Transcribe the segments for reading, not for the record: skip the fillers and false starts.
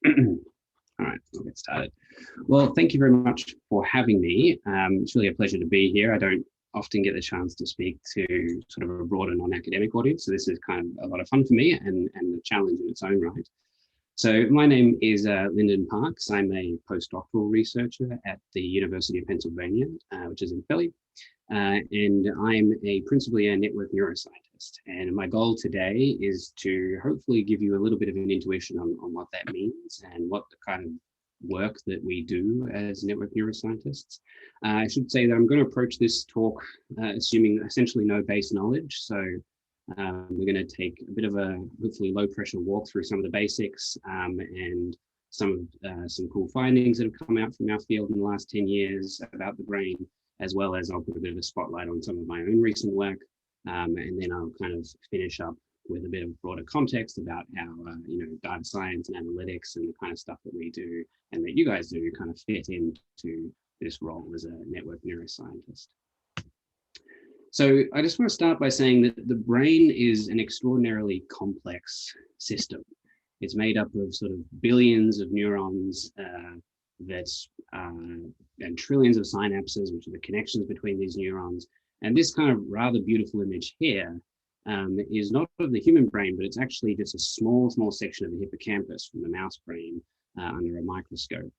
All right, we'll get started. Well, thank you very much for having me. It's really a pleasure to be here. I don't often get the chance to speak to sort of a broader non-academic audience, so this is kind of a lot of fun for me and a challenge in its own right. So my name is Lyndon Parks. I'm a postdoctoral researcher at the University of Pennsylvania, which is in Philly. And I'm principally a network neuroscientist. And my goal today is to hopefully give you a little bit of an intuition on what that means and what the kind of work that we do as network neuroscientists. I should say that I'm going to approach this talk assuming essentially no base knowledge. So we're going to take a bit of a hopefully low pressure walk through some of the basics and some cool findings that have come out from our field in the last 10 years about the brain, as well as I'll put a bit of a spotlight on some of my own recent work. And then I'll kind of finish up with a bit of broader context about how, data science and analytics and the kind of stuff that we do and that you guys do kind of fit into this role as a network neuroscientist. So I just want to start by saying that the brain is an extraordinarily complex system. It's made up of sort of billions of neurons and trillions of synapses, which are the connections between these neurons. And this kind of rather beautiful image here is not of the human brain, but it's actually just a small section of the hippocampus from the mouse brain under a microscope.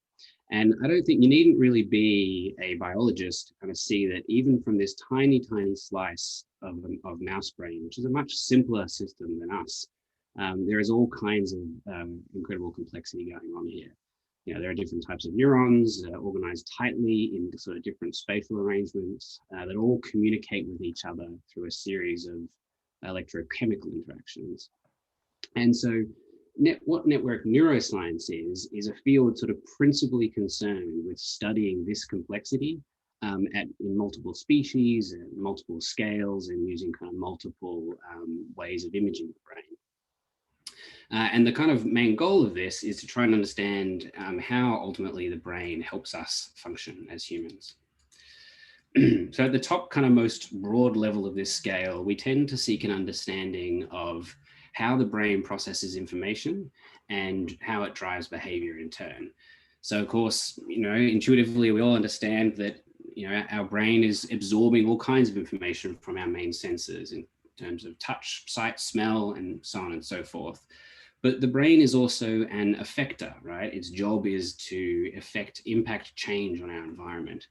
And I don't think you needn't really be a biologist to kind of see that even from this tiny slice of mouse brain, which is a much simpler system than us, there is all kinds of incredible complexity going on here. There are different types of neurons organized tightly in sort of different spatial arrangements that all communicate with each other through a series of electrochemical interactions. And so what network neuroscience is a field sort of principally concerned with studying this complexity in multiple species and multiple scales and using kind of multiple ways of imaging the brain. And the kind of main goal of this is to try and understand how ultimately the brain helps us function as humans. So at the top kind of most broad level of this scale, we tend to seek an understanding of how the brain processes information and how it drives behavior in turn. So of course, intuitively, we all understand that, our brain is absorbing all kinds of information from our main senses in terms of touch, sight, smell, and so on and so forth. But the brain is also an effector, right? Its job is to impact change on our environment.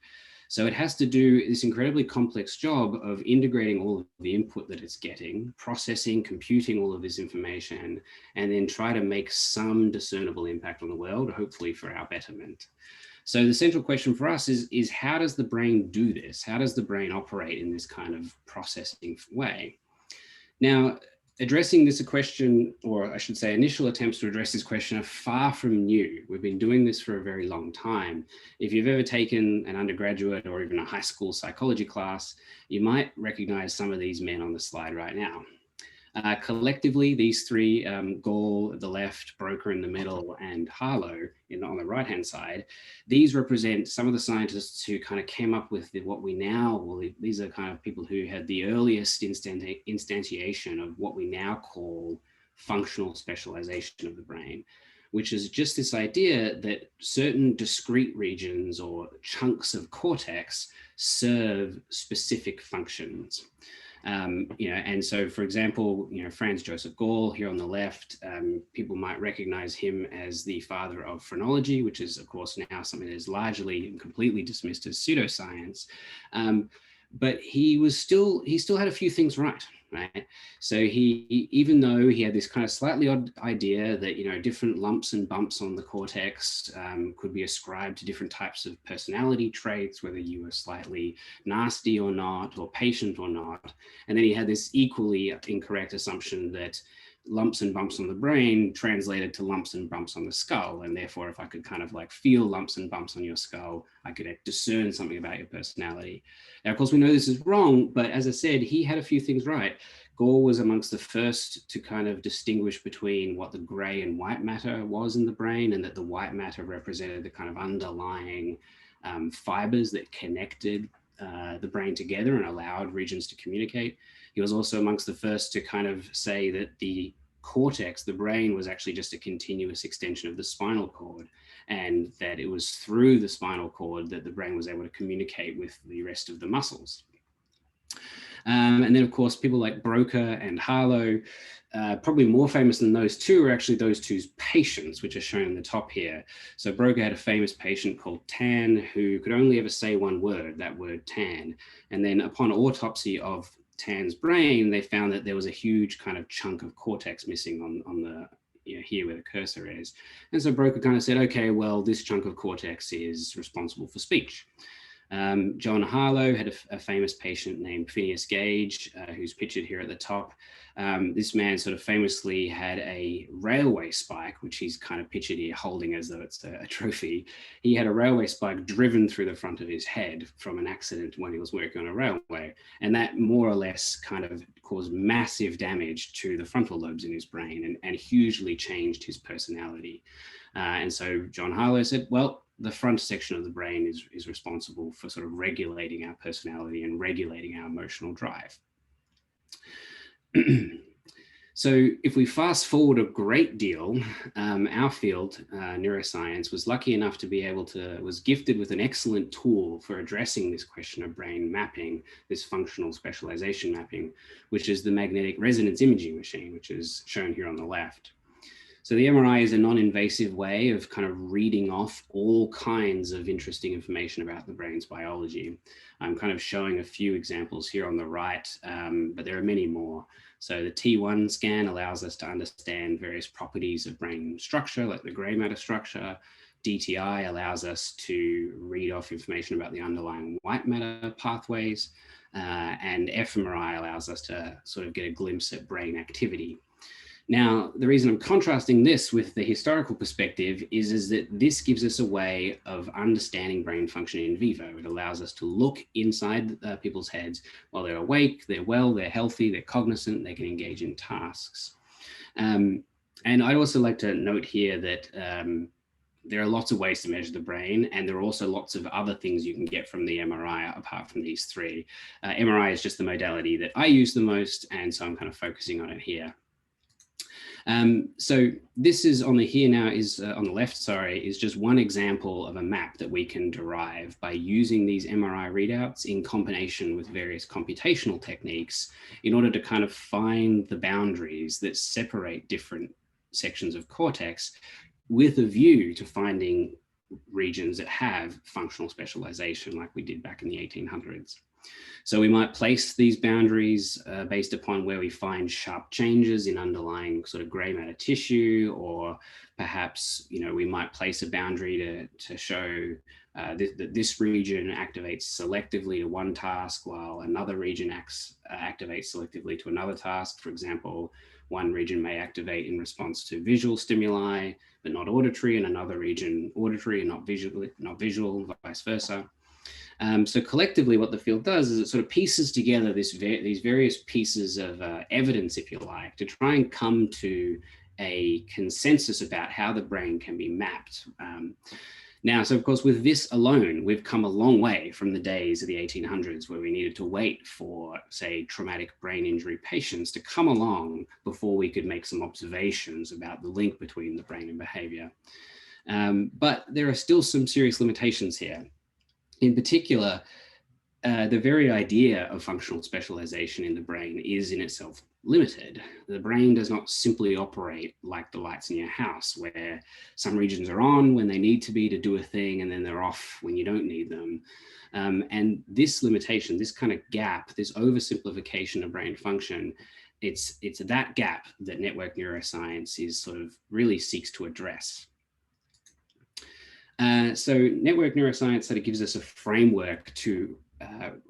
So it has to do this incredibly complex job of integrating all of the input that it's getting, processing, computing all of this information, and then try to make some discernible impact on the world, hopefully for our betterment. So the central question for us is how does the brain do this? How does the brain operate in this kind of processing way? Now, addressing this question, or I should say initial attempts to address this question, are far from new. We've been doing this for a very long time. If you've ever taken an undergraduate or even a high school psychology class, you might recognize some of these men on the slide right now. Collectively, these three, Gall at the left, Broca in the middle, and Harlow on the right-hand side, these represent some of the scientists who kind of came up with these are kind of people who had the earliest instantiation of what we now call functional specialization of the brain, which is just this idea that certain discrete regions or chunks of cortex serve specific functions. And so, for example, Franz Joseph Gall here on the left, people might recognize him as the father of phrenology, which is, of course, now something that is largely and completely dismissed as pseudoscience. But he still had a few things right? So even though he had this kind of slightly odd idea that, different lumps and bumps on the cortex could be ascribed to different types of personality traits, whether you were slightly nasty or not, or patient or not. And then he had this equally incorrect assumption that lumps and bumps on the brain translated to lumps and bumps on the skull. And therefore, if I could kind of like feel lumps and bumps on your skull, I could discern something about your personality. Now, of course, we know this is wrong, but as I said, he had a few things right. Gall was amongst the first to kind of distinguish between what the gray and white matter was in the brain, and that the white matter represented the kind of underlying fibers that connected the brain together and allowed regions to communicate. He was also amongst the first to kind of say that the cortex, the brain, was actually just a continuous extension of the spinal cord, and that it was through the spinal cord that the brain was able to communicate with the rest of the muscles. And then, of course, people like Broca and Harlow, probably more famous than those two, are actually those two's patients, which are shown in the top here. So Broca had a famous patient called Tan, who could only ever say one word, that word Tan. And then upon autopsy of Tan's brain, they found that there was a huge kind of chunk of cortex missing on the, here where the cursor is. And so Broca kind of said, okay, well, this chunk of cortex is responsible for speech. John Harlow had a famous patient named Phineas Gage, who's pictured here at the top. This man sort of famously had a railway spike, which he's kind of pictured here holding as though it's a trophy. He had a railway spike driven through the front of his head from an accident when he was working on a railway. And that more or less kind of caused massive damage to the frontal lobes in his brain and hugely changed his personality. And so John Harlow said, well, the front section of the brain is responsible for sort of regulating our personality and regulating our emotional drive. So if we fast forward a great deal, our field, neuroscience, was lucky enough to be able to, was gifted with an excellent tool for addressing this question of brain mapping, this functional specialization mapping, which is the magnetic resonance imaging machine, which is shown here on the left. So the MRI is a non-invasive way of kind of reading off all kinds of interesting information about the brain's biology. I'm kind of showing a few examples here on the right, but there are many more. So the T1 scan allows us to understand various properties of brain structure, like the gray matter structure. DTI allows us to read off information about the underlying white matter pathways. And fMRI allows us to sort of get a glimpse at brain activity. Now, the reason I'm contrasting this with the historical perspective is that this gives us a way of understanding brain function in vivo. It allows us to look inside people's heads while they're awake, they're well, they're healthy, they're cognizant, they can engage in tasks. And I'd also like to note here that there are lots of ways to measure the brain, and there are also lots of other things you can get from the MRI apart from these three. MRI is just the modality that I use the most, and so I'm kind of focusing on it here. So this is on the here now is on the left, sorry, is just one example of a map that we can derive by using these MRI readouts in combination with various computational techniques in order to kind of find the boundaries that separate different sections of cortex with a view to finding regions that have functional specialization like we did back in the 1800s. So we might place these boundaries based upon where we find sharp changes in underlying sort of gray matter tissue, or perhaps, we might place a boundary to show that this region activates selectively to one task while another region activates selectively to another task. For example, one region may activate in response to visual stimuli, but not auditory, and another region auditory and not visual, vice versa. So collectively, what the field does is it sort of pieces together these various pieces of evidence, if you like, to try and come to a consensus about how the brain can be mapped. Now, so of course, with this alone, we've come a long way from the days of the 1800s where we needed to wait for, say, traumatic brain injury patients to come along before we could make some observations about the link between the brain and behavior. But there are still some serious limitations here. In particular, the very idea of functional specialization in the brain is in itself limited. The brain does not simply operate like the lights in your house, where some regions are on when they need to be to do a thing, and then they're off when you don't need them. And this limitation, this kind of gap, this oversimplification of brain function, it's that gap that network neuroscience is sort of really seeks to address. So network neuroscience sort of gives us a framework to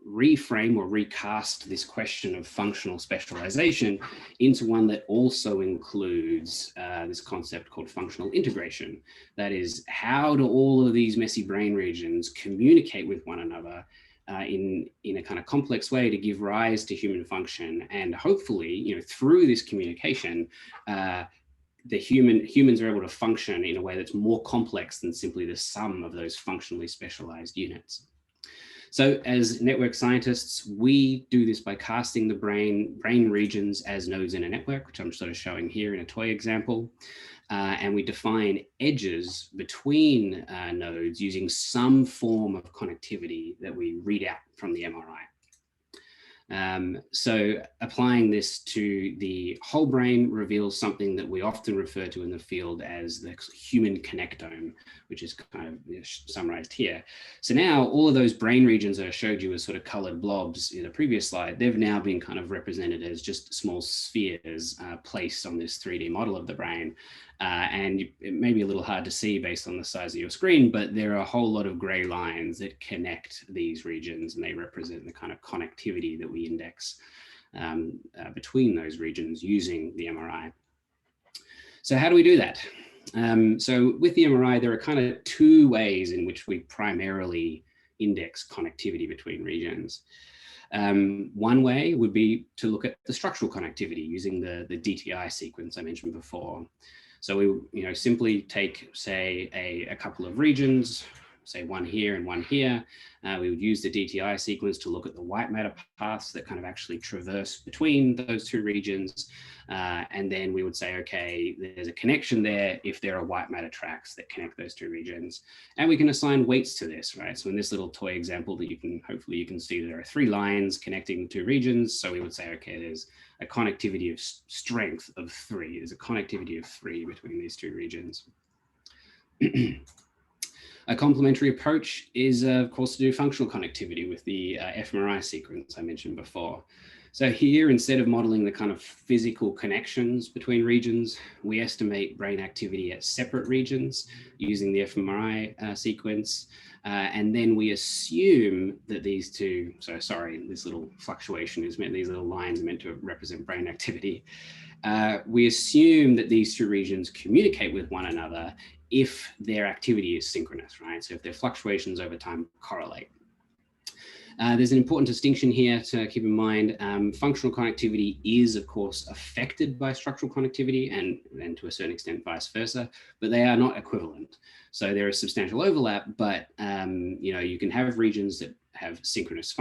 reframe or recast this question of functional specialization into one that also includes this concept called functional integration. That is, how do all of these messy brain regions communicate with one another in a kind of complex way to give rise to human function, and hopefully, through this communication, humans are able to function in a way that's more complex than simply the sum of those functionally specialized units. So as network scientists, we do this by casting the brain regions as nodes in a network, which I'm sort of showing here in a toy example. And we define edges between nodes using some form of connectivity that we read out from the MRI. So applying this to the whole brain reveals something that we often refer to in the field as the human connectome, which is kind of summarized here. So now all of those brain regions that I showed you as sort of colored blobs in the previous slide, they've now been kind of represented as just small spheres placed on this 3D model of the brain. And it may be a little hard to see based on the size of your screen, but there are a whole lot of gray lines that connect these regions, and they represent the kind of connectivity that we index between those regions using the MRI. So how do we do that? So with the MRI, there are kind of two ways in which we primarily index connectivity between regions. One way would be to look at the structural connectivity using the DTI sequence I mentioned before. So we simply take, say, a couple of regions, say one here and one here. We would use the DTI sequence to look at the white matter paths that kind of actually traverse between those two regions. And then we would say, okay, there's a connection there if there are white matter tracks that connect those two regions. And we can assign weights to this, right? So in this little toy example that hopefully you can see, there are 3 lines connecting the two regions. So we would say, okay, there's a connectivity of strength of 3. There's a connectivity of 3 between these two regions. A complementary approach is, of course, to do functional connectivity with the fMRI sequence I mentioned before. So here, instead of modeling the kind of physical connections between regions, we estimate brain activity at separate regions using the fMRI sequence. And then we assume that these two, so sorry, this little fluctuation is meant, these little lines are meant to represent brain activity. We assume that these two regions communicate with one another if their activity is synchronous, right? So if their fluctuations over time correlate. There's an important distinction here to keep in mind. Functional connectivity is, of course, affected by structural connectivity and to a certain extent vice versa, but they are not equivalent. So there is substantial overlap, but you can have regions that have synchronous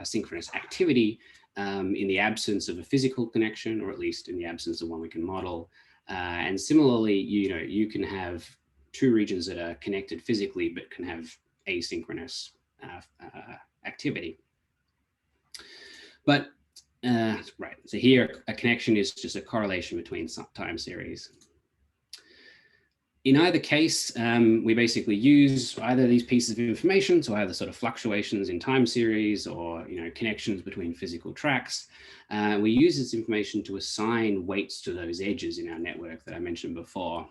synchronous activity in the absence of a physical connection, or at least in the absence of one we can model. And similarly, you can have two regions that are connected physically, but can have asynchronous activity. But, right, so here a connection is just a correlation between time series. In either case, we basically use either these pieces of information, so either sort of fluctuations in time series or connections between physical tracks. We use this information to assign weights to those edges in our network that I mentioned before.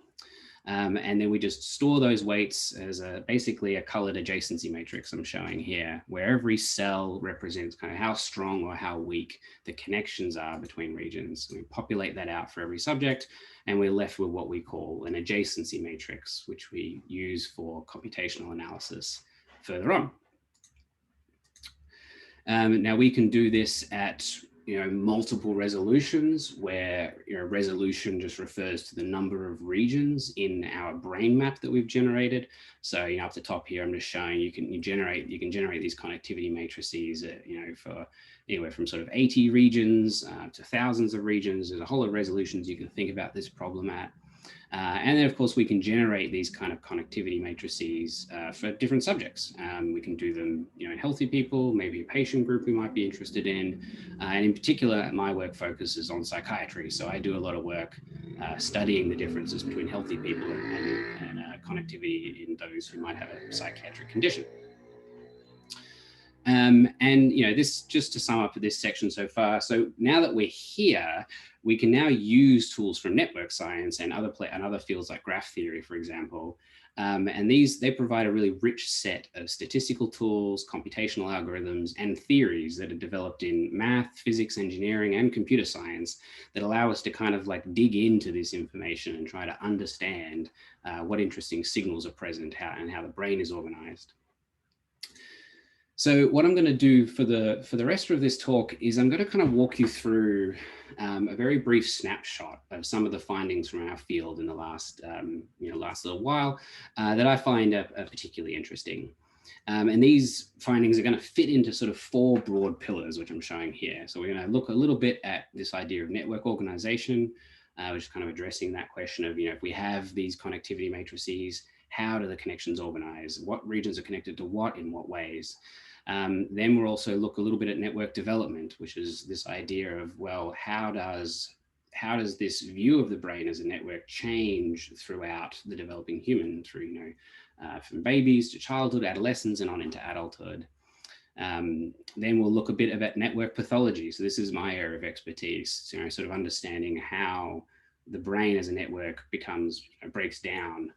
And then we just store those weights as basically a colored adjacency matrix I'm showing here, where every cell represents kind of how strong or how weak the connections are between regions. We populate that out for every subject, and we're left with what we call an adjacency matrix, which we use for computational analysis further on. Now we can do this at multiple resolutions, where resolution just refers to the number of regions in our brain map that we've generated. So up the top here, I'm just showing you can generate these connectivity matrices for anywhere from sort of 80 regions to thousands of regions. There's a whole lot of resolutions you can think about this problem at. And then, of course, we can generate these kind of connectivity matrices for different subjects. We can do them in healthy people, maybe a patient group we might be interested in. And in particular, my work focuses on psychiatry. So I do a lot of work studying the differences between healthy people and connectivity in those who might have a psychiatric condition. And this, just to sum up this section so far, so now that we're here, we can now use tools from network science and other fields like graph theory, for example. And they provide a really rich set of statistical tools, computational algorithms, and theories that are developed in math, physics, engineering, and computer science that allow us to kind of like dig into this information and try to understand what interesting signals are present and how the brain is organized. So what I'm going to do for the rest of this talk is I'm going to kind of walk you through a very brief snapshot of some of the findings from our field in the last little while that I find are particularly interesting. And these findings are going to fit into sort of 4 broad pillars, which I'm showing here. So we're going to look a little bit at this idea of network organization, which is kind of addressing that question of, if we have these connectivity matrices, how do the connections organize? What regions are connected to what in what ways? Then we'll also look a little bit at network development, which is this idea of, well, how does this view of the brain as a network change throughout the developing human through, from babies to childhood, adolescence, and on into adulthood. Then we'll look a bit about network pathology. So this is my area of expertise, sort of understanding how the brain as a network breaks down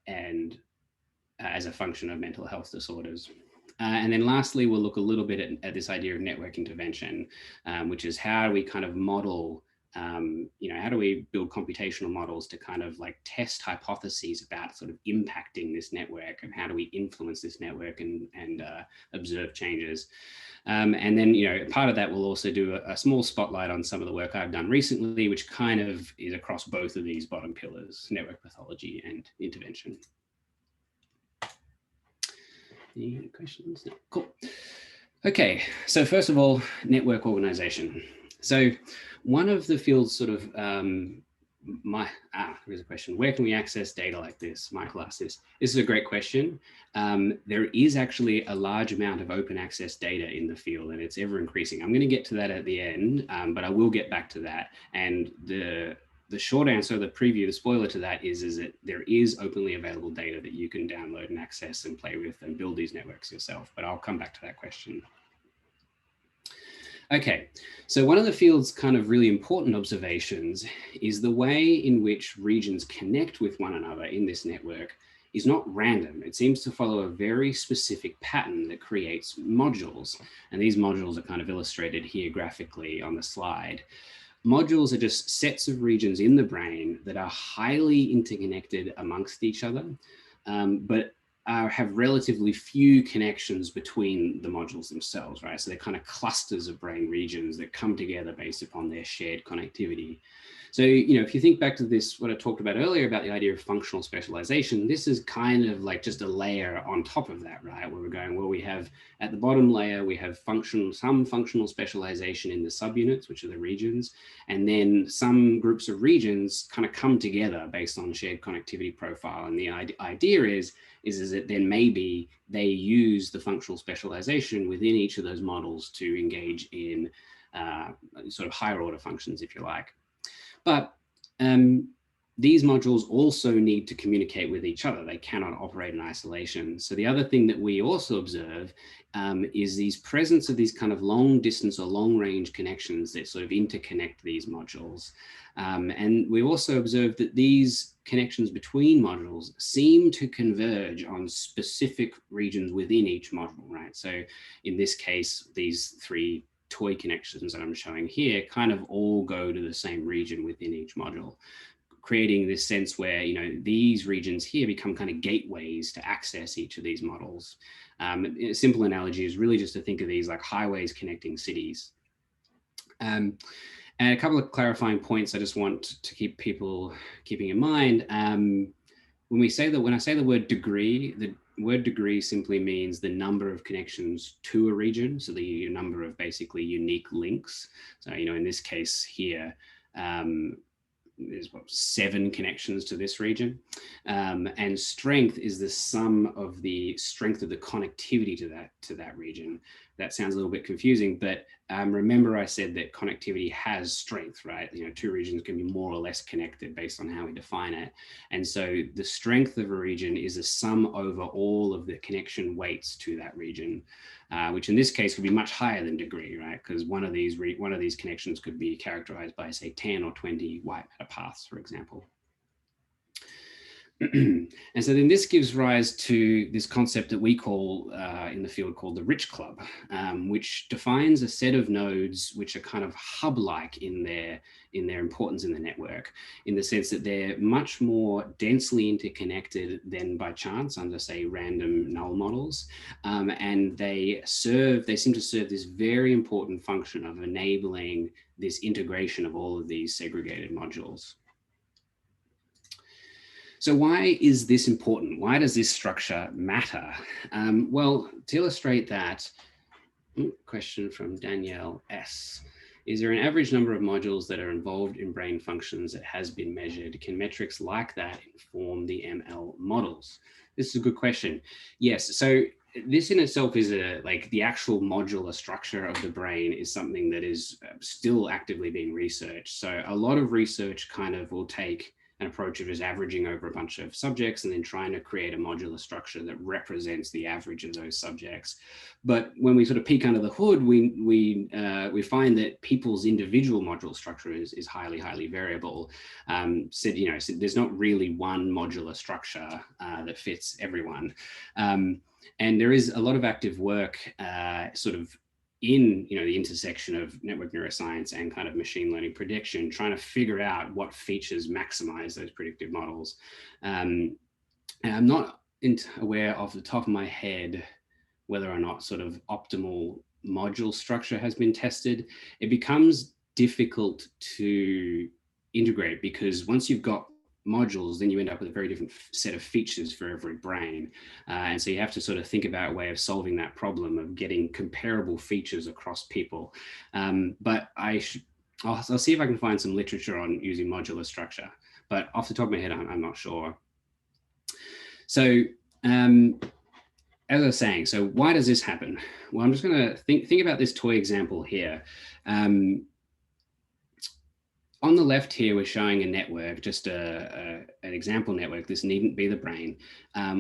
and as a function of mental health disorders. And then lastly, we'll look a little bit at this idea of network intervention, which is how we kind of model, how do we build computational models to kind of like test hypotheses about sort of impacting this network, and how do we influence this network and observe changes. And then, part of that we'll also do a small spotlight on some of the work I've done recently, which kind of is across both of these bottom pillars, network pathology and intervention. Any questions? No. Cool. Okay, so first of all, network organization. So one of the fields sort of, here's a question. Where can we access data like this? Michael asked this. This is a great question. There is actually a large amount of open access data in the field, and it's ever increasing. I'm going to get to that at the end, but I will get back to that. And the short answer, the preview, the spoiler to that is that there is openly available data that you can download and access and play with and build these networks yourself, but I'll come back to that question. Okay, so one of the field's kind of really important observations is the way in which regions connect with one another in this network is not random. It seems to follow a very specific pattern that creates modules. And these modules are kind of illustrated here graphically on the slide. Modules are just sets of regions in the brain that are highly interconnected amongst each other, but have relatively few connections between the modules themselves, right? So they're kind of clusters of brain regions that come together based upon their shared connectivity. So, if you think back to this, what I talked about earlier about the idea of functional specialization, this is kind of like just a layer on top of that, right? Where we're going, well, we have at the bottom layer, we have some functional specialization in the subunits, which are the regions, and then some groups of regions kind of come together based on shared connectivity profile. And the idea is that then maybe they use the functional specialization within each of those models to engage in sort of higher order functions, if you like. But these modules also need to communicate with each other. They cannot operate in isolation. So the other thing that we also observe is these presence of these kind of long distance or long range connections that sort of interconnect these modules. And we also observe that these connections between modules seem to converge on specific regions within each module, right? So in this case, these 3 toy connections that I'm showing here kind of all go to the same region within each module, creating this sense where, these regions here become kind of gateways to access each of these models. A simple analogy is really just to think of these like highways connecting cities. And a couple of clarifying points I just want to keep people keeping in mind. When I say the word degree, the word degree simply means the number of connections to a region. So the number of basically unique links. So, in this case here, there's 7 connections to this region. And strength is the sum of the strength of the connectivity to that region. That sounds a little bit confusing, but remember I said that connectivity has strength, right? 2 regions can be more or less connected based on how we define it. And so the strength of a region is a sum over all of the connection weights to that region, which in this case would be much higher than degree, right? Because one of these connections could be characterized by, say, 10 or 20 white matter paths, for example. And so then this gives rise to this concept that we call in the field called the rich club, which defines a set of nodes which are kind of hub-like in their importance in the network, in the sense that they're much more densely interconnected than by chance under, say, random null models. And they seem to serve this very important function of enabling this integration of all of these segregated modules. So why is this important? Why does this structure matter? Well, to illustrate that, question from Danielle S. Is there an average number of modules that are involved in brain functions that has been measured? Can metrics like that inform the ML models? This is a good question. Yes, so this in itself is like the actual modular structure of the brain is something that is still actively being researched. So a lot of research kind of will take an approach of just averaging over a bunch of subjects and then trying to create a modular structure that represents the average of those subjects. But when we sort of peek under the hood, we find that people's individual module structure is highly variable. So there's not really one modular structure that fits everyone. And there is a lot of active work sort of in the intersection of network neuroscience and kind of machine learning prediction, trying to figure out what features maximize those predictive models. And I'm not aware off the top of my head whether or not sort of optimal module structure has been tested. It becomes difficult to integrate because once you've got modules, then you end up with a very different set of features for every brain. And so you have to sort of think about a way of solving that problem of getting comparable features across people. But I'll see if I can find some literature on using modular structure, but off the top of my head, I'm not sure. So as I was saying, so why does this happen? Well, I'm just going to think about this toy example here. On the left here, we're showing a network, just an example network. This needn't be the brain,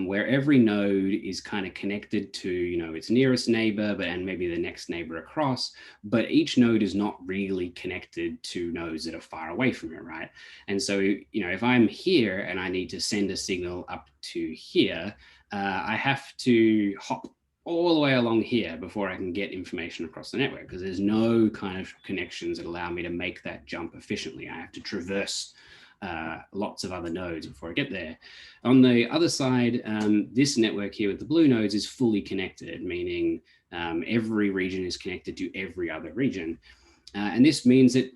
where every node is kind of connected to, its nearest neighbor, and maybe the next neighbor across. But each node is not really connected to nodes that are far away from it, right? And so, if I'm here and I need to send a signal up to here, I have to hop all the way along here before I can get information across the network, because there's no kind of connections that allow me to make that jump efficiently. I have to traverse lots of other nodes before I get there. On the other side, this network here with the blue nodes is fully connected, meaning every region is connected to every other region. And this means that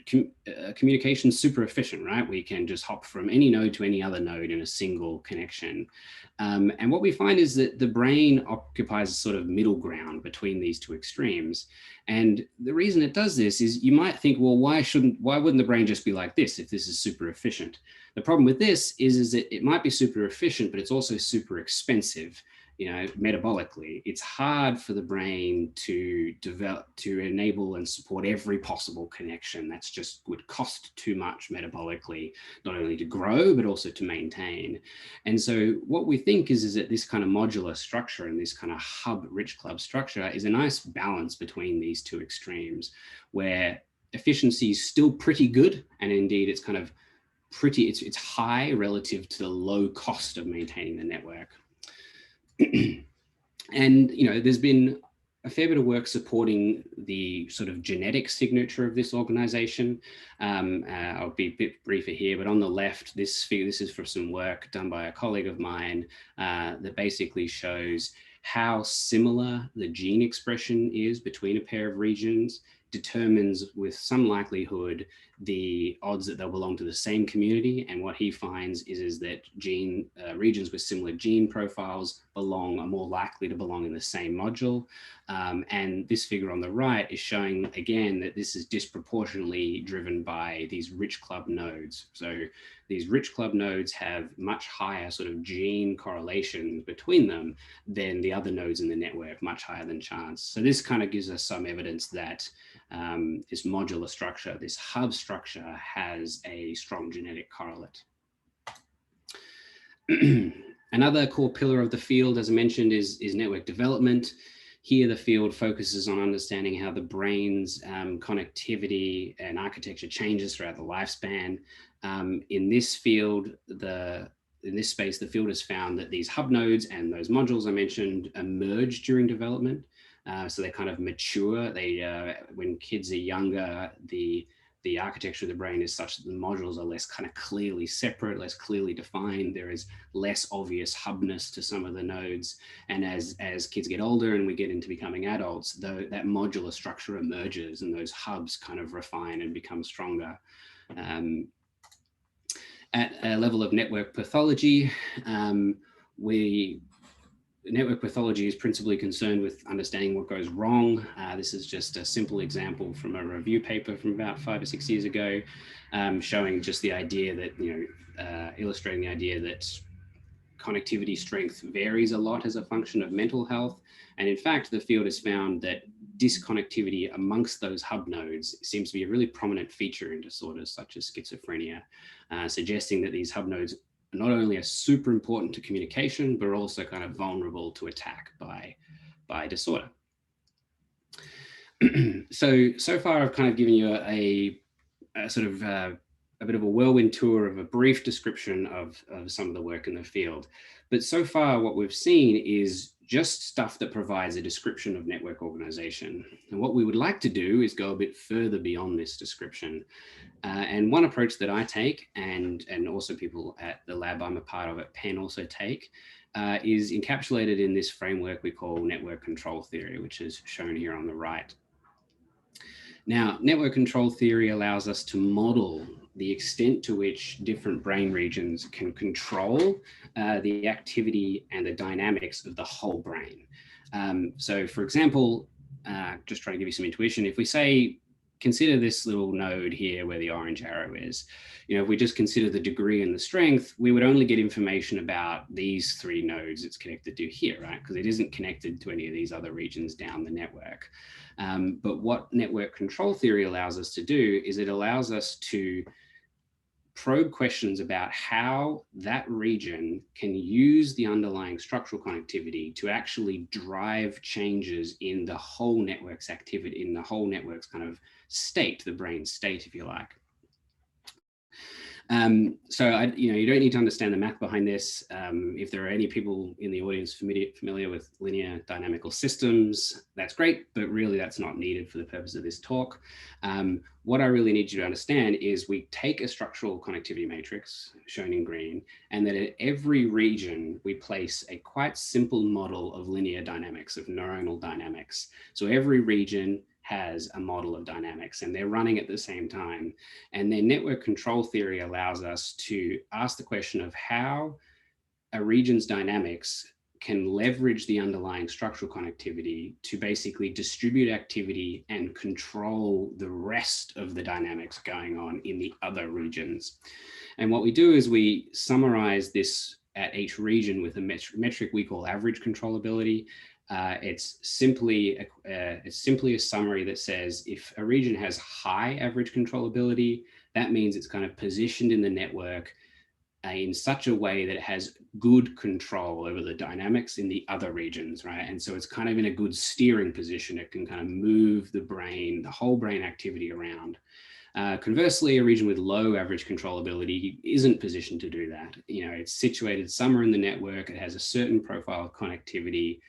communication is super efficient, right? We can just hop from any node to any other node in a single connection. And what we find is that the brain occupies a sort of middle ground between these two extremes. And the reason it does this is you might think, well, why wouldn't the brain just be like this if this is super efficient? The problem with this is that it might be super efficient, but it's also super expensive. Metabolically, it's hard for the brain to develop, to enable and support every possible connection. That's just would cost too much metabolically, not only to grow, but also to maintain. And so what we think is that this kind of modular structure and this kind of hub rich club structure is a nice balance between these two extremes, where efficiency is still pretty good. And indeed, it's kind of it's high relative to the low cost of maintaining the network. And, there's been a fair bit of work supporting the sort of genetic signature of this organization. I'll be a bit briefer here, but on the left, this is from some work done by a colleague of mine that basically shows how similar the gene expression is between a pair of regions, determines with some likelihood the odds that they'll belong to the same community. And what he finds is that regions with similar gene profiles are more likely to belong in the same module. And this figure on the right is showing again that this is disproportionately driven by these rich club nodes. So these rich club nodes have much higher sort of gene correlations between them than the other nodes in the network, much higher than chance. So this kind of gives us some evidence that this modular structure, this hub structure, has a strong genetic correlate. Another core pillar of the field, as I mentioned, is network development. Here, the field focuses on understanding how the brain's connectivity and architecture changes throughout the lifespan. In this field, in this space, the field has found that these hub nodes and those modules I mentioned emerge during development. So they kind of mature. When kids are younger, the architecture of the brain is such that the modules are less kind of clearly separate, less clearly defined. There is less obvious hubness to some of the nodes. And as kids get older and we get into becoming adults, that modular structure emerges and those hubs kind of refine and become stronger. At a level of network pathology, network pathology is principally concerned with understanding what goes wrong. This is just a simple example from a review paper from about 5 or 6 years ago, showing just the idea that, illustrating the idea that connectivity strength varies a lot as a function of mental health. And in fact, the field has found that disconnectivity amongst those hub nodes seems to be a really prominent feature in disorders such as schizophrenia, suggesting that these hub nodes not only are super important to communication, but are also kind of vulnerable to attack by disorder. So far I've kind of given you a sort of a bit of a whirlwind tour of a brief description of some of the work in the field. But so far what we've seen is just stuff that provides a description of network organization. And what we would like to do is go a bit further beyond this description. And one approach that I take, and also people at the lab I'm a part of at Penn also take, is encapsulated in this framework we call network control theory, which is shown here on the right. Now, network control theory allows us to model the extent to which different brain regions can control the activity and the dynamics of the whole brain. So for example, just trying to give you some intuition, if we say, consider this little node here where the orange arrow is, if we just consider the degree and the strength, we would only get information about these 3 nodes it's connected to here, right? Because it isn't connected to any of these other regions down the network. But what network control theory allows us to do is it allows us to probe questions about how that region can use the underlying structural connectivity to actually drive changes in the whole network's activity, in the whole network's kind of state, the brain state, if you like. So you don't need to understand the math behind this. If there are any people in the audience familiar with linear dynamical systems, that's great, but really that's not needed for the purpose of this talk. What I really need you to understand is we take a structural connectivity matrix shown in green, and that at every region we place a quite simple model of linear dynamics, of neuronal dynamics. So every region has a model of dynamics and they're running at the same time. And then network control theory allows us to ask the question of how a region's dynamics can leverage the underlying structural connectivity to basically distribute activity and control the rest of the dynamics going on in the other regions. And what we do is we summarize this at each region with a metric we call average controllability. It's simply a summary that says if a region has high average controllability, that means it's kind of positioned in the network in such a way that it has good control over the dynamics in the other regions, right? And so it's kind of in a good steering position. It can kind of move the brain, the whole brain activity around. Conversely, a region with low average controllability isn't positioned to do that. It's situated somewhere in the network. It has a certain profile of connectivity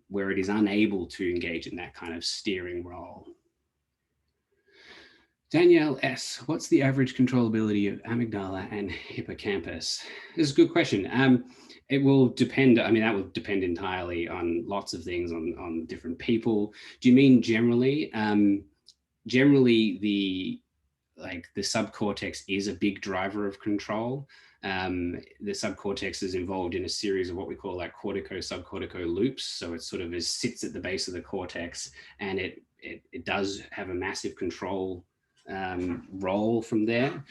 where it is unable to engage in that kind of steering role. Danielle S., what's the average controllability of amygdala and hippocampus? This is a good question. It will depend, that will depend entirely on lots of things, on different people. Do you mean generally? Generally, the subcortex is a big driver of control. The subcortex is involved in a series of what we call cortico-subcortico loops. So it sort of sits at the base of the cortex, and it does have a massive control role from there.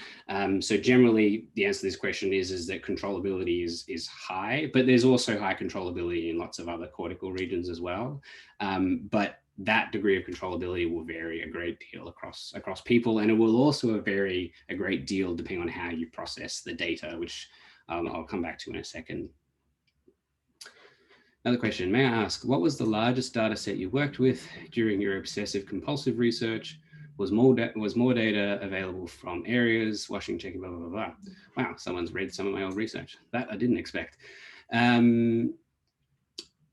So generally, the answer to this question is that controllability is high, but there's also high controllability in lots of other cortical regions as well. But that degree of controllability will vary a great deal across people, and it will also vary a great deal depending on how you process the data, which I'll come back to in a second. Another question, may I ask, what was the largest data set you worked with during your obsessive compulsive research? Was more data available from areas, washing, checking, blah, blah, blah, blah. Wow, someone's read some of my old research. That I didn't expect.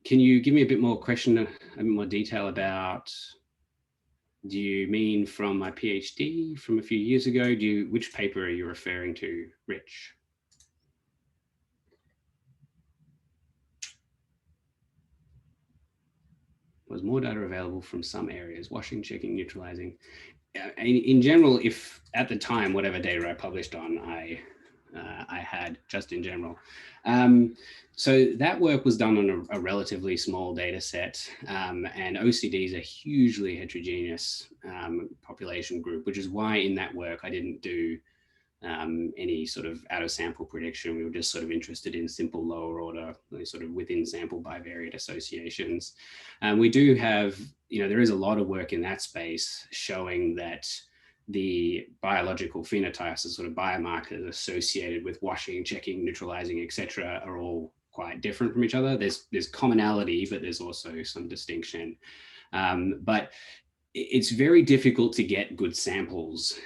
Can you give me a bit more detail about, do you mean from my PhD from a few years ago? Which paper are you referring to, Rich? Was more data available from some areas, washing, checking, neutralizing? In general, if at the time, whatever data I published on, I I had just in general. So that work was done on a relatively small data set, and OCD is a hugely heterogeneous population group, which is why in that work I didn't do any sort of out of sample prediction. We were just sort of interested in simple lower order, sort of within sample bivariate associations. We do have, there is a lot of work in that space showing that the biological phenotypes, the sort of biomarkers associated with washing, checking, neutralizing, etc., are all quite different from each other. There's commonality, but there's also some distinction. But it's very difficult to get good samples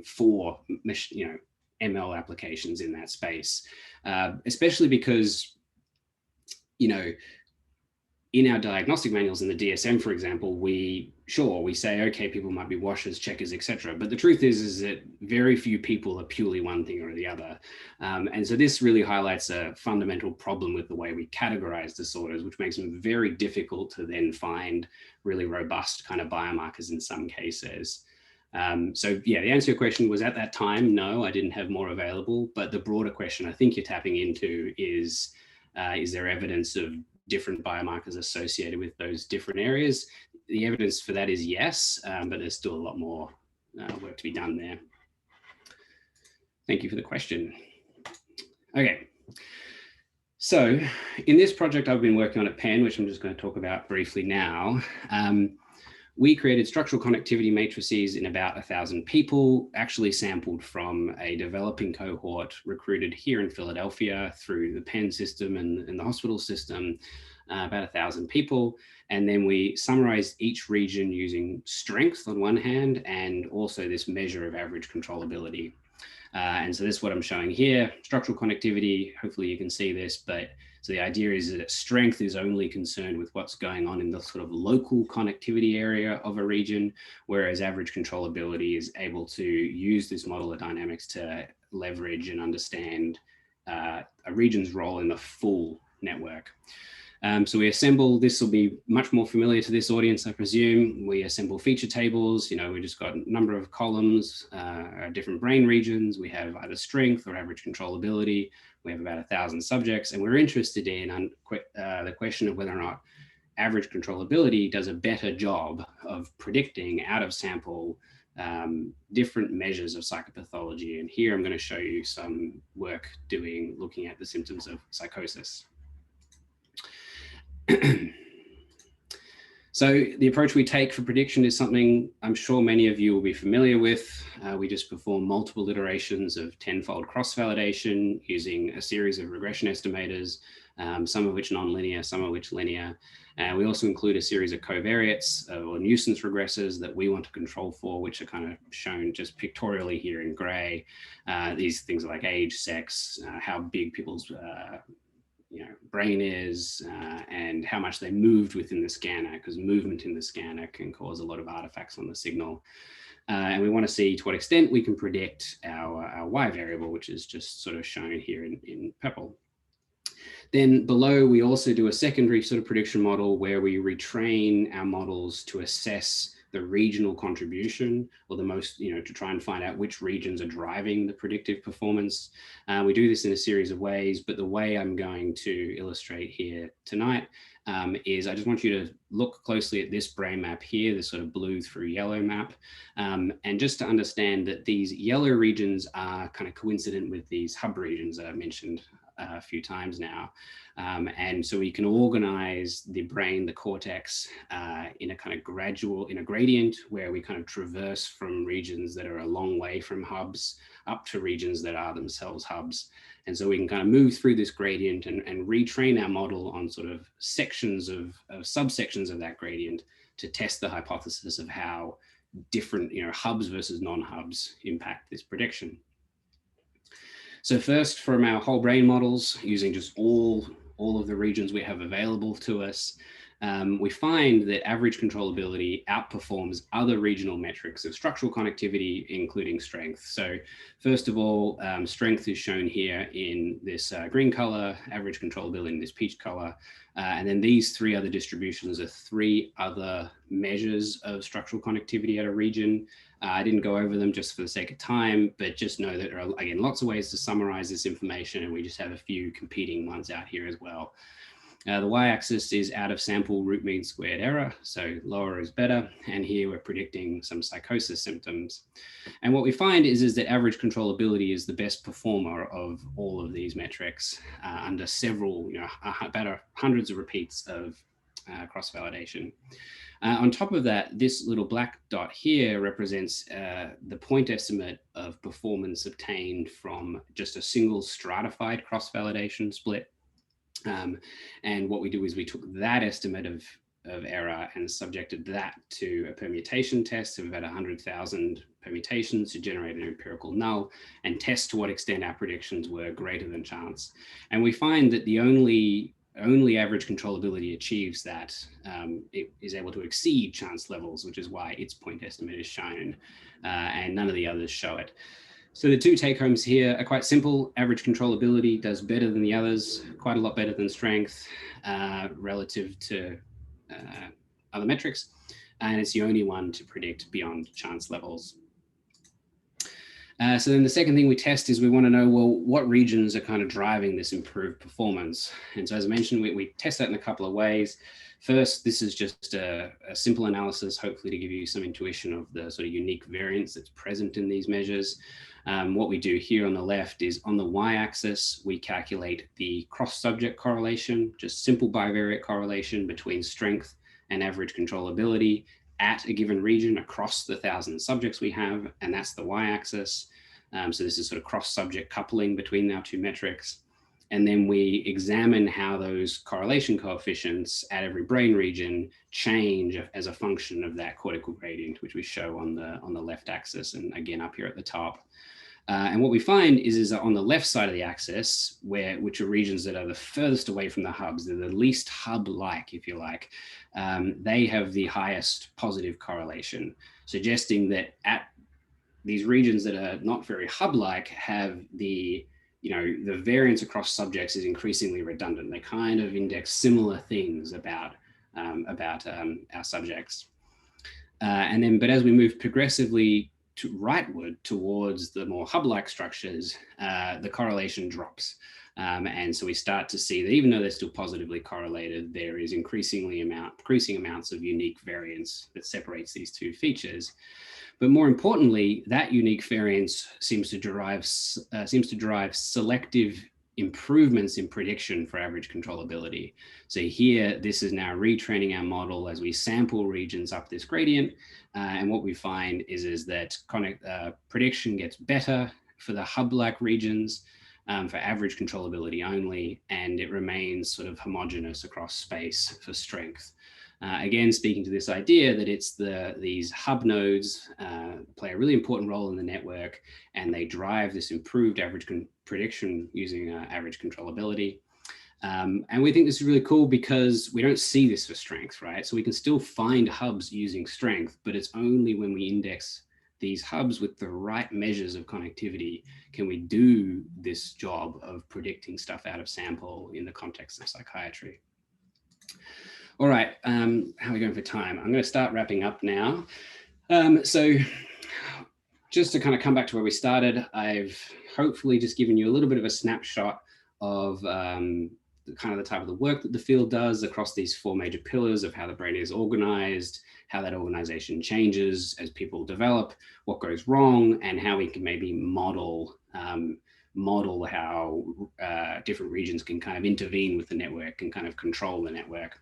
for ML applications in that space, especially because in our diagnostic manuals in the DSM, for example, we say, okay, people might be washers, checkers, etc. But the truth is that very few people are purely one thing or the other. And so this really highlights a fundamental problem with the way we categorize disorders, which makes them very difficult to then find really robust kind of biomarkers in some cases. So yeah, the answer to your question was, at that time, no, I didn't have more available. But the broader question I think you're tapping into is there evidence of different biomarkers associated with those different areas? The evidence for that is yes, but there's still a lot more work to be done there. Thank you for the question. Okay. So in this project I've been working on at Penn, which I'm just going to talk about briefly now, we created structural connectivity matrices in about 1,000 people, actually sampled from a developing cohort recruited here in Philadelphia through the Penn system and the hospital system, about 1,000 people. And then we summarized each region using strength on one hand, and also this measure of average controllability. And so this is what I'm showing here, structural connectivity. Hopefully you can see this, but so the idea is that strength is only concerned with what's going on in the sort of local connectivity area of a region, whereas average controllability is able to use this model of dynamics to leverage and understand a region's role in the full network. So we assemble, this will be much more familiar to this audience, I presume. We assemble feature tables, we just got a number of columns, different brain regions. We have either strength or average controllability. We have about 1,000 subjects, and we're interested in the question of whether or not average controllability does a better job of predicting out of sample different measures of psychopathology. And here I'm going to show you some work looking at the symptoms of psychosis. So the approach we take for prediction is something I'm sure many of you will be familiar with. We just perform multiple iterations of 10-fold cross-validation using a series of regression estimators, some of which nonlinear, some of which linear. And we also include a series of covariates or nuisance regressors that we want to control for, which are kind of shown just pictorially here in gray. These things are like age, sex, how big people's brain is, and how much they moved within the scanner, because movement in the scanner can cause a lot of artifacts on the signal. And we want to see to what extent we can predict our Y variable, which is just sort of shown here in purple. Then below, we also do a secondary sort of prediction model where we retrain our models to assess the regional contribution, or the most, to try and find out which regions are driving the predictive performance. We do this in a series of ways, but the way I'm going to illustrate here tonight is I just want you to look closely at this brain map here, this sort of blue through yellow map, and just to understand that these yellow regions are kind of coincident with these hub regions that I mentioned a few times now. And so we can organize the brain, the cortex, in a kind of gradient where we kind of traverse from regions that are a long way from hubs up to regions that are themselves hubs. And so we can kind of move through this gradient and retrain our model on sort of sections of subsections of that gradient to test the hypothesis of how different, hubs versus non-hubs impact this prediction. So first, from our whole brain models, using just all of the regions we have available to us, we find that average controllability outperforms other regional metrics of structural connectivity, including strength. So first of all, strength is shown here in this green color, average controllability in this peach color. And then these three other distributions are three other measures of structural connectivity at a region. I didn't go over them just for the sake of time, but just know that there are, again, lots of ways to summarize this information, and we just have a few competing ones out here as well. The y-axis is out of sample root mean squared error, so lower is better. And here we're predicting some psychosis symptoms. And what we find is that average controllability is the best performer of all of these metrics under several, about hundreds of repeats of cross-validation. On top of that, this little black dot here represents the point estimate of performance obtained from just a single stratified cross-validation split. And what we do is we took that estimate of error and subjected that to a permutation test of about 100,000 permutations to generate an empirical null and test to what extent our predictions were greater than chance. And we find that the only average controllability achieves that, it is able to exceed chance levels, which is why its point estimate is shown, and none of the others show it. So the two take homes here are quite simple. Average controllability does better than the others, quite a lot better than strength relative to other metrics. And it's the only one to predict beyond chance levels. So then the second thing we test is we want to know, well, what regions are kind of driving this improved performance? And so as I mentioned, we test that in a couple of ways. First, this is just a simple analysis, hopefully to give you some intuition of the sort of unique variance that's present in these measures. What we do here on the left is on the y-axis, we calculate the cross-subject correlation, just simple bivariate correlation between strength and average controllability at a given region across the 1,000 subjects we have, and that's the y-axis. So this is sort of cross-subject coupling between our two metrics. And then we examine how those correlation coefficients at every brain region change as a function of that cortical gradient, which we show on the left axis and again up here at the top. And what we find is that on the left side of the axis, which are regions that are the furthest away from the hubs, they're the least hub-like, if you like, they have the highest positive correlation, suggesting that at these regions that are not very hub-like have the variance across subjects is increasingly redundant. They kind of index similar things about our subjects. But as we move progressively rightward towards the more hub-like structures, the correlation drops. And so we start to see that even though they're still positively correlated, there is increasing amounts of unique variance that separates these two features. But more importantly, that unique variance seems to derive selective improvements in prediction for average controllability. So here, this is now retraining our model as we sample regions up this gradient. And what we find is that prediction gets better for the hub-like regions for average controllability only, and it remains sort of homogeneous across space for strength. Again, speaking to this idea that it's these hub nodes play a really important role in the network, and they drive this improved average prediction using average controllability. And we think this is really cool because we don't see this for strength, right? So we can still find hubs using strength, but it's only when we index these hubs with the right measures of connectivity can we do this job of predicting stuff out of sample in the context of psychiatry. All right, how are we going for time? I'm going to start wrapping up now. So just to kind of come back to where we started, I've hopefully just given you a little bit of a snapshot of kind of the type of the work that the field does across these four major pillars of how the brain is organized, how that organization changes as people develop, what goes wrong, and how we can maybe model how different regions can kind of intervene with the network and kind of control the network.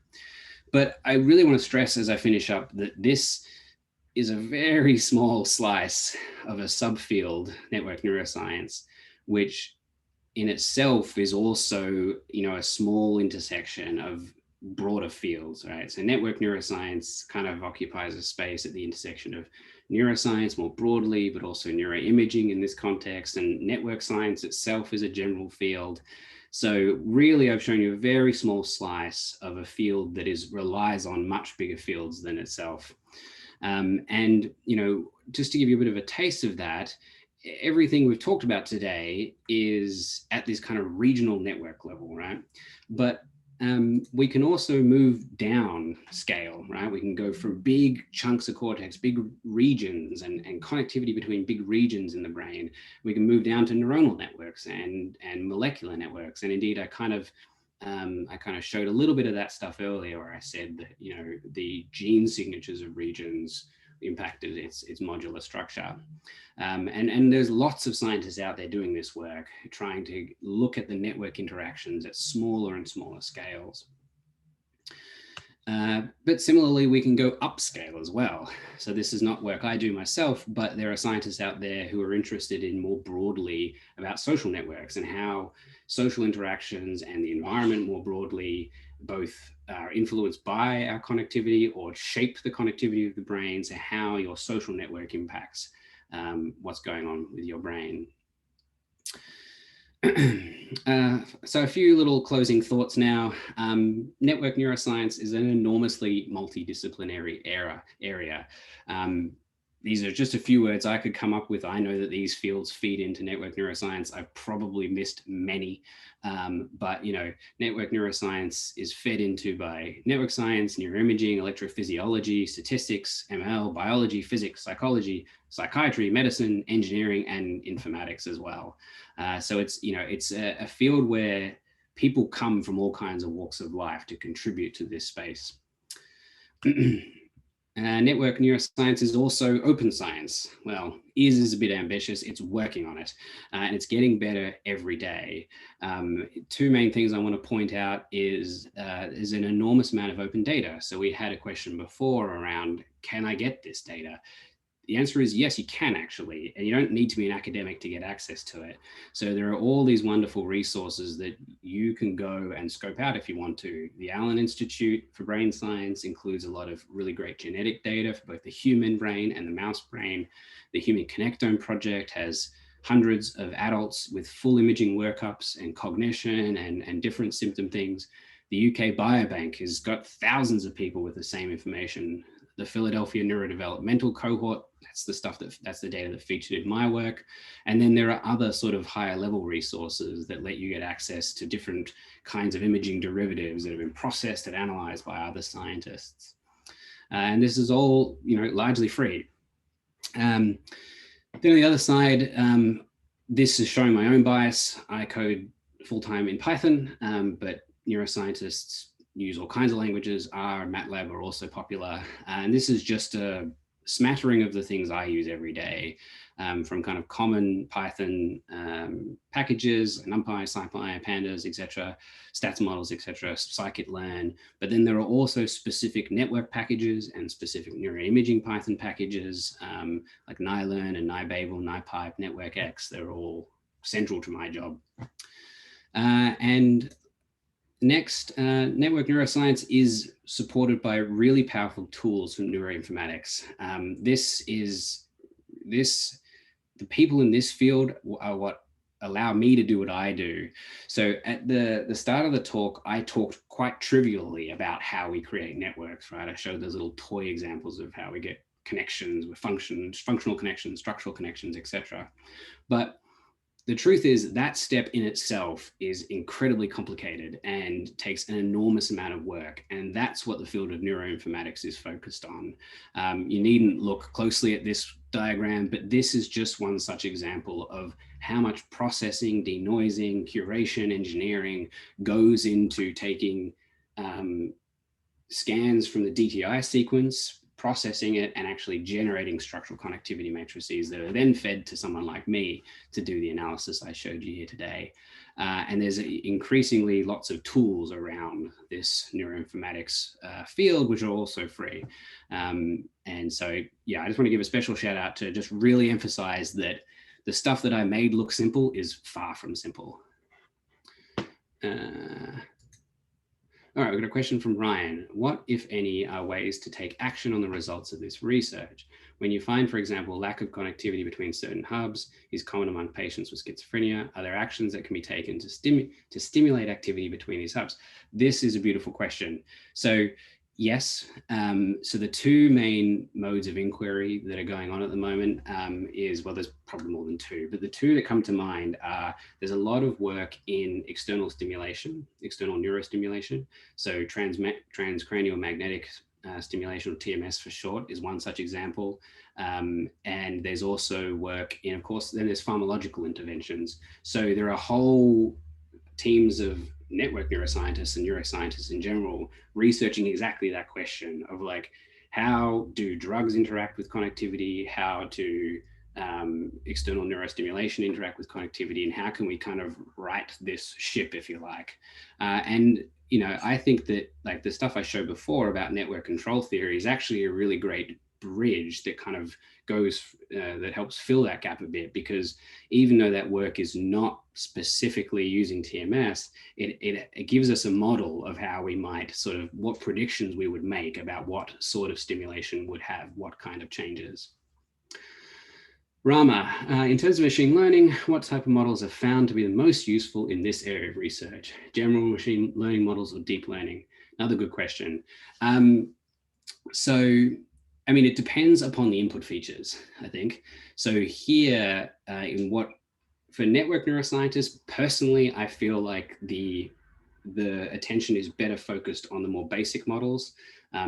But I really want to stress as I finish up that this is a very small slice of a subfield, network neuroscience, which in itself is also, a small intersection of broader fields, right? So network neuroscience kind of occupies a space at the intersection of neuroscience more broadly, but also neuroimaging in this context, and network science itself is a general field. So really, I've shown you a very small slice of a field that relies on much bigger fields than itself. And, just to give you a bit of a taste of that, everything we've talked about today is at this kind of regional network level, right? But we can also move down scale, right? We can go from big chunks of cortex, big regions, and connectivity between big regions in the brain. We can move down to neuronal networks and molecular networks. And indeed, I kind of showed a little bit of that stuff earlier, where I said that the gene signatures of regions impacted its modular structure. And there's lots of scientists out there doing this work, trying to look at the network interactions at smaller and smaller scales. But similarly, we can go upscale as well. So this is not work I do myself, but there are scientists out there who are interested in more broadly about social networks and how social interactions and the environment more broadly both are influenced by our connectivity or shape the connectivity of the brain, so how your social network impacts what's going on with your brain. So a few little closing thoughts now. Network neuroscience is an enormously multidisciplinary area. These are just a few words I could come up with. I know that these fields feed into network neuroscience. I've probably missed many, but network neuroscience is fed into by network science, neuroimaging, electrophysiology, statistics, ML, biology, physics, psychology, psychiatry, medicine, engineering, and informatics as well. So it's a field where people come from all kinds of walks of life to contribute to this space. Network neuroscience is also open science. Well, is a bit ambitious. It's working on it, and it's getting better every day. Two main things I want to point out is there's an enormous amount of open data. So we had a question before around, can I get this data? The answer is yes, you can actually, and you don't need to be an academic to get access to it. So there are all these wonderful resources that you can go and scope out if you want to. The Allen Institute for Brain Science includes a lot of really great genetic data for both the human brain and the mouse brain. The Human Connectome project has hundreds of adults with full imaging workups and cognition and different symptom things. The UK Biobank has got thousands of people with the same information. The Philadelphia Neurodevelopmental Cohort, that's the data that featured in my work. And then there are other sort of higher level resources that let you get access to different kinds of imaging derivatives that have been processed and analyzed by other scientists. And this is all, largely free. Then on the other side, this is showing my own bias. I code full-time in Python, but neuroscientists use all kinds of languages. R and MATLAB are also popular. And this is just a smattering of the things I use every day, from kind of common Python packages, NumPy, SciPy, Pandas, etc., stats models, etc., scikit-learn. But then there are also specific network packages and specific neuroimaging Python packages, like NiLearn and NiBabel, NiPipe, NetworkX. They're all central to my job. And next, network neuroscience is supported by really powerful tools from neuroinformatics. The people in this field are what allow me to do what I do. So at the start of the talk, I talked quite trivially about how we create networks, right? I showed those little toy examples of how we get connections with functional connections, structural connections, etc. But the truth is that step in itself is incredibly complicated and takes an enormous amount of work. And that's what the field of neuroinformatics is focused on. You needn't look closely at this diagram, but this is just one such example of how much processing, denoising, curation, engineering goes into taking scans from the DTI sequence, processing it, and actually generating structural connectivity matrices that are then fed to someone like me to do the analysis I showed you here today. And there's increasingly lots of tools around this neuroinformatics field, which are also free. And so, yeah, I just want to give a special shout out to just really emphasize that the stuff that I made look simple is far from simple. All right, we've got a question from Ryan. What, if any, are ways to take action on the results of this research? When you find, for example, lack of connectivity between certain hubs is common among patients with schizophrenia, are there actions that can be taken to stimulate activity between these hubs? This is a beautiful question. So yes, so the two main modes of inquiry that are going on at the moment is, well, there's probably more than two, but the two that come to mind are, there's a lot of work in external stimulation, external neurostimulation. So transcranial magnetic stimulation, or TMS for short, is one such example. And there's also work in, of course, then there's pharmacological interventions. So there are whole teams of network neuroscientists and neuroscientists in general researching exactly that question of like, how do drugs interact with connectivity? How do external neurostimulation interact with connectivity? And how can we kind of right this ship, if you like? And you know, I think that like the stuff I showed before about network control theory is actually a really great bridge that kind of goes, that helps fill that gap a bit, because even though that work is not specifically using TMS, it gives us a model of how we might sort of, what predictions we would make about what sort of stimulation would have what kind of changes. Rama, in terms of machine learning, what type of models are found to be the most useful in this area of research? General machine learning models or deep learning? Another good question. So, I mean, it depends upon the input features, I think. So here, for network neuroscientists, personally, I feel like the attention is better focused on the more basic models,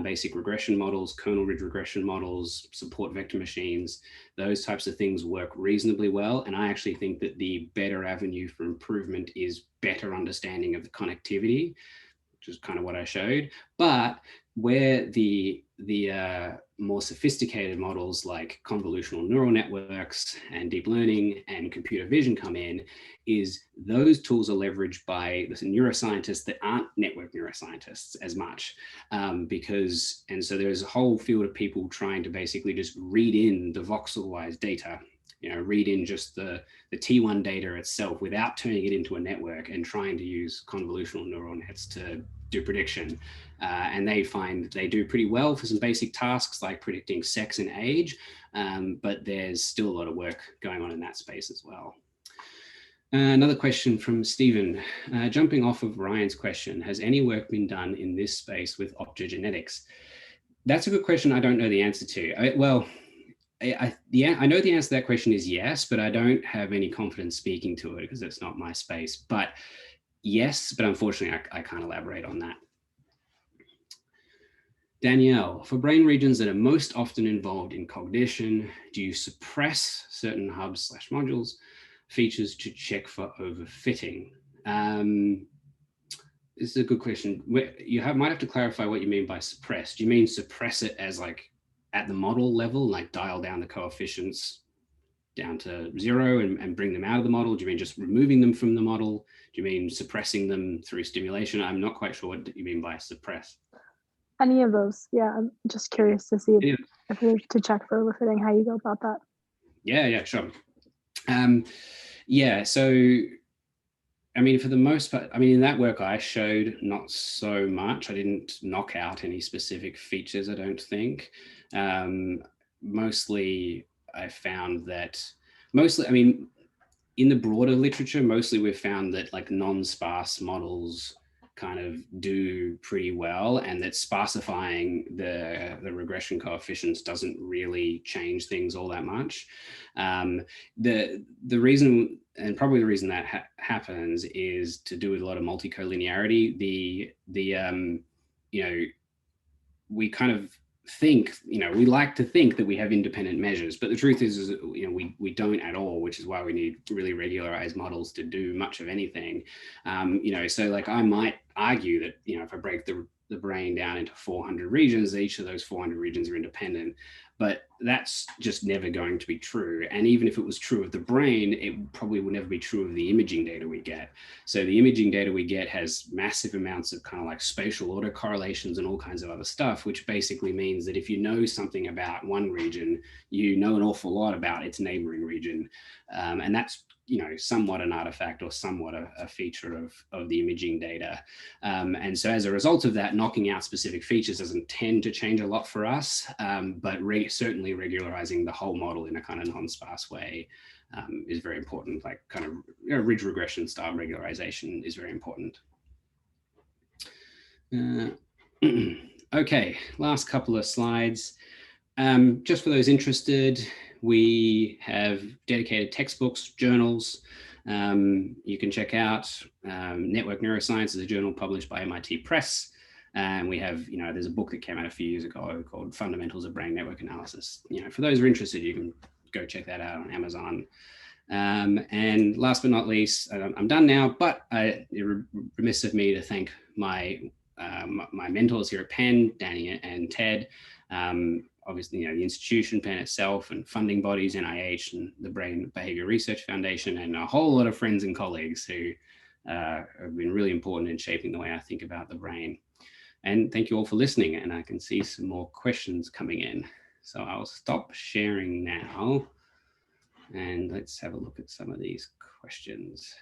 basic regression models, kernel ridge regression models, support vector machines. Those types of things work reasonably well. And I actually think that the better avenue for improvement is better understanding of the connectivity, which is kind of what I showed. But where the more sophisticated models like convolutional neural networks and deep learning and computer vision come in, is those tools are leveraged by the neuroscientists that aren't network neuroscientists as much, and so there's a whole field of people trying to basically just read in the voxel-wise data, you know, read in just the T1 data itself without turning it into a network and trying to use convolutional neural nets to do prediction. And they find they do pretty well for some basic tasks like predicting sex and age, but there's still a lot of work going on in that space as well. Another question from Stephen. Jumping off of Ryan's question, has any work been done in this space with optogenetics? That's a good question I don't know the answer to. I know the answer to that question is yes, but I don't have any confidence speaking to it because it's not my space. But yes, but unfortunately, I can't elaborate on that. Danielle, for brain regions that are most often involved in cognition, do you suppress certain hubs / modules features to check for overfitting? This is a good question. You might have to clarify what you mean by suppress. Do you mean suppress it as like at the model level, like dial down the coefficients down to 0 and bring them out of the model? Do you mean just removing them from the model? Do you mean suppressing them through stimulation? I'm not quite sure what you mean by suppress. Any of those. Yeah, I'm just curious to see if you're to check for overfitting, how you go about that. Yeah, sure. Yeah, so I mean, for the most part, I mean, in that work I showed not so much. I didn't knock out any specific features, I don't think. Mostly I found that, I mean, in the broader literature, mostly we've found that like non-sparse models kind of do pretty well, and that sparsifying the regression coefficients doesn't really change things all that much. The reason, and probably the reason that happens, is to do with a lot of multicollinearity. You know, we kind of think, you know, we like to think that we have independent measures, but the truth is you know, we don't at all, which is why we need really regularized models to do much of anything. You know, so like I might argue that, you know, if I break the brain down into 400 regions, each of those 400 regions are independent. but that's just never going to be true. And even if it was true of the brain, it probably would never be true of the imaging data we get. So the imaging data we get has massive amounts of kind of like spatial autocorrelations and all kinds of other stuff, which basically means that if you know something about one region, you know an awful lot about its neighboring region. And that's, you know, somewhat an artifact or somewhat a feature of the imaging data. And so as a result of that, knocking out specific features doesn't tend to change a lot for us, but certainly regularizing the whole model in a kind of non-sparse way is very important. Like kind of, you know, ridge regression style regularization is very important. Okay, last couple of slides. Just for those interested, we have dedicated textbooks, journals. You can check out Network Neuroscience is a journal published by MIT Press. And we have, you know, there's a book that came out a few years ago called Fundamentals of Brain Network Analysis. You know, for those who are interested, you can go check that out on Amazon. And last but not least, I'm done now, but it's remiss of me to thank my mentors here at Penn, Danny and Ted. Obviously, you know, the institution, Penn itself, and funding bodies, NIH, and the Brain Behavior Research Foundation, and a whole lot of friends and colleagues who have been really important in shaping the way I think about the brain. And thank you all for listening, and I can see some more questions coming in. So I'll stop sharing now, and let's have a look at some of these questions.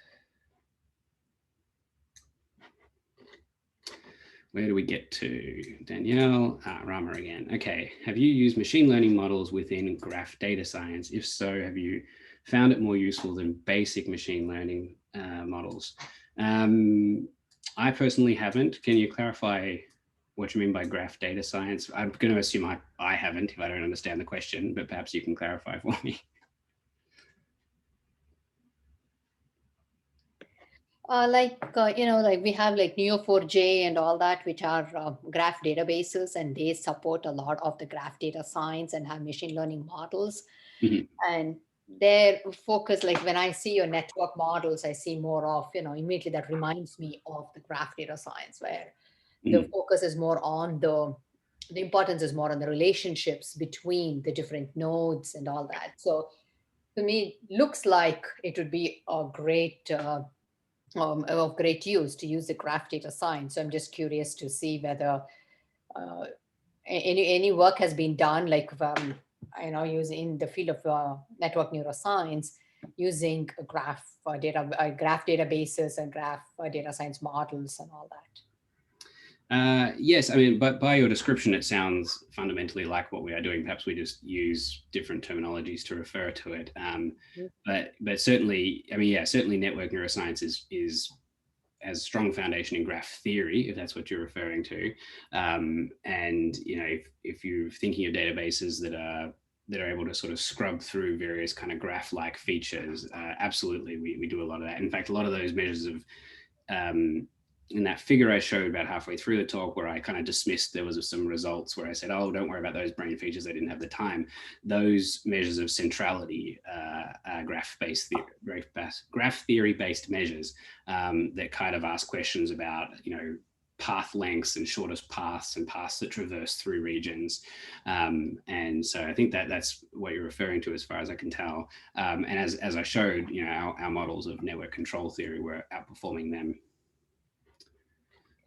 Where do we get to? Danielle, Rama again. Okay, have you used machine learning models within graph data science? If so, have you found it more useful than basic machine learning models? I personally haven't. Can you clarify what you mean by graph data science? I'm going to assume I haven't if I don't understand the question, but perhaps you can clarify for me. You know, like we have like Neo4j and all that, which are graph databases, and they support a lot of the graph data science and have machine learning models. Mm-hmm. And their focus, like when I see your network models, I see more of, you know, immediately that reminds me of the graph data science, where the focus is more on the importance is more on the relationships between the different nodes and all that. So to me, looks like it would be a great of great use to use the graph data science. So I'm just curious to see whether any work has been done, like you know, using in the field of network neuroscience, using graph databases and graph data science models and all that. Yes, I mean, but by your description, it sounds fundamentally like what we are doing. Perhaps we just use different terminologies to refer to it. But certainly, I mean, yeah, certainly network neuroscience has a strong foundation in graph theory, if that's what you're referring to. And, you know, if you're thinking of databases that are able to sort of scrub through various kind of graph-like features, absolutely, we do a lot of that. In fact, a lot of those measures of in that figure I showed about halfway through the talk, where I kind of dismissed there was some results where I said, oh, don't worry about those brain features, I didn't have the time. Those measures of centrality, graph theory-based measures that kind of ask questions about, you know, path lengths and shortest paths and paths that traverse through regions. And so I think that's what you're referring to as far as I can tell. And as I showed, you know, our models of network control theory were outperforming them.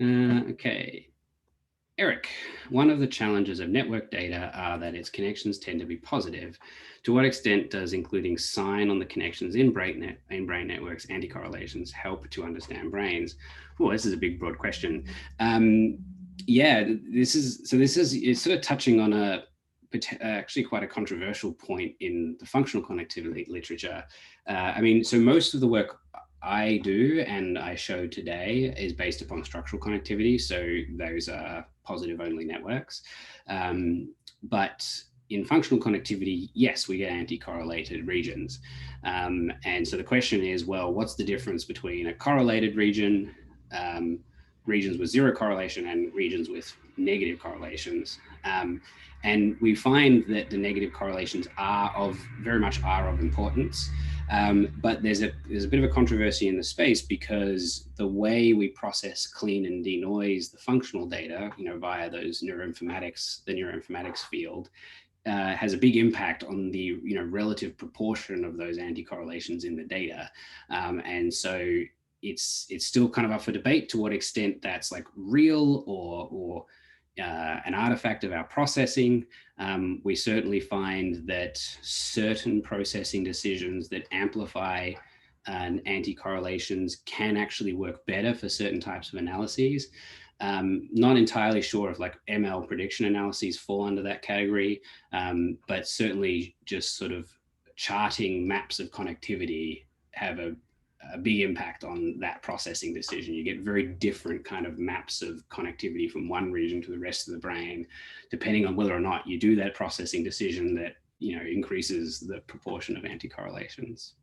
Okay, Eric, one of the challenges of network data are that its connections tend to be positive. To what extent does including sign on the connections in brain networks, anticorrelations, help to understand brains? Well, this is a big, broad question. Yeah, it's sort of touching on actually quite a controversial point in the functional connectivity literature. I mean, so most of the work I do and I show today is based upon structural connectivity. So those are positive only networks. But in functional connectivity, yes, we get anti-correlated regions. And so the question is, well, what's the difference between a correlated region, regions with zero correlation, and regions with negative correlations? And we find that the negative correlations are very much of importance. But there's a bit of a controversy in the space, because the way we process, clean, and denoise the functional data, you know, via those the neuroinformatics field, has a big impact on the relative proportion of those anti-correlations in the data. And so it's still kind of up for debate to what extent that's like real or an artifact of our processing. We certainly find that certain processing decisions that amplify anti-correlations can actually work better for certain types of analyses. Not entirely sure if like ML prediction analyses fall under that category, but certainly just sort of charting maps of connectivity have a big impact on that processing decision. You get very different kind of maps of connectivity from one region to the rest of the brain, depending on whether or not you do that processing decision that increases the proportion of anti-correlations.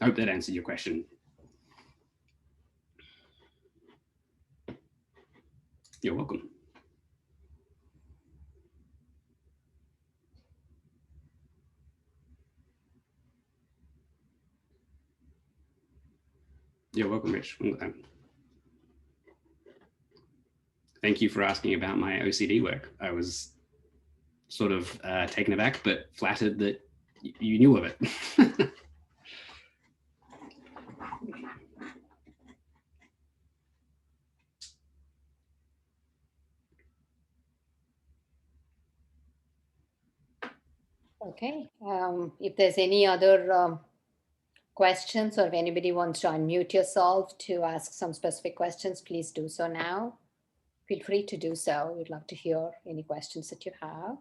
I hope that answered your question. You're welcome. You're welcome, Rich. Thank you for asking about my OCD work. I was sort of taken aback, but flattered that you knew of it. Okay, if there's any other questions, or if anybody wants to unmute yourself to ask some specific questions, please do so now. Feel free to do so. We'd love to hear any questions that you have.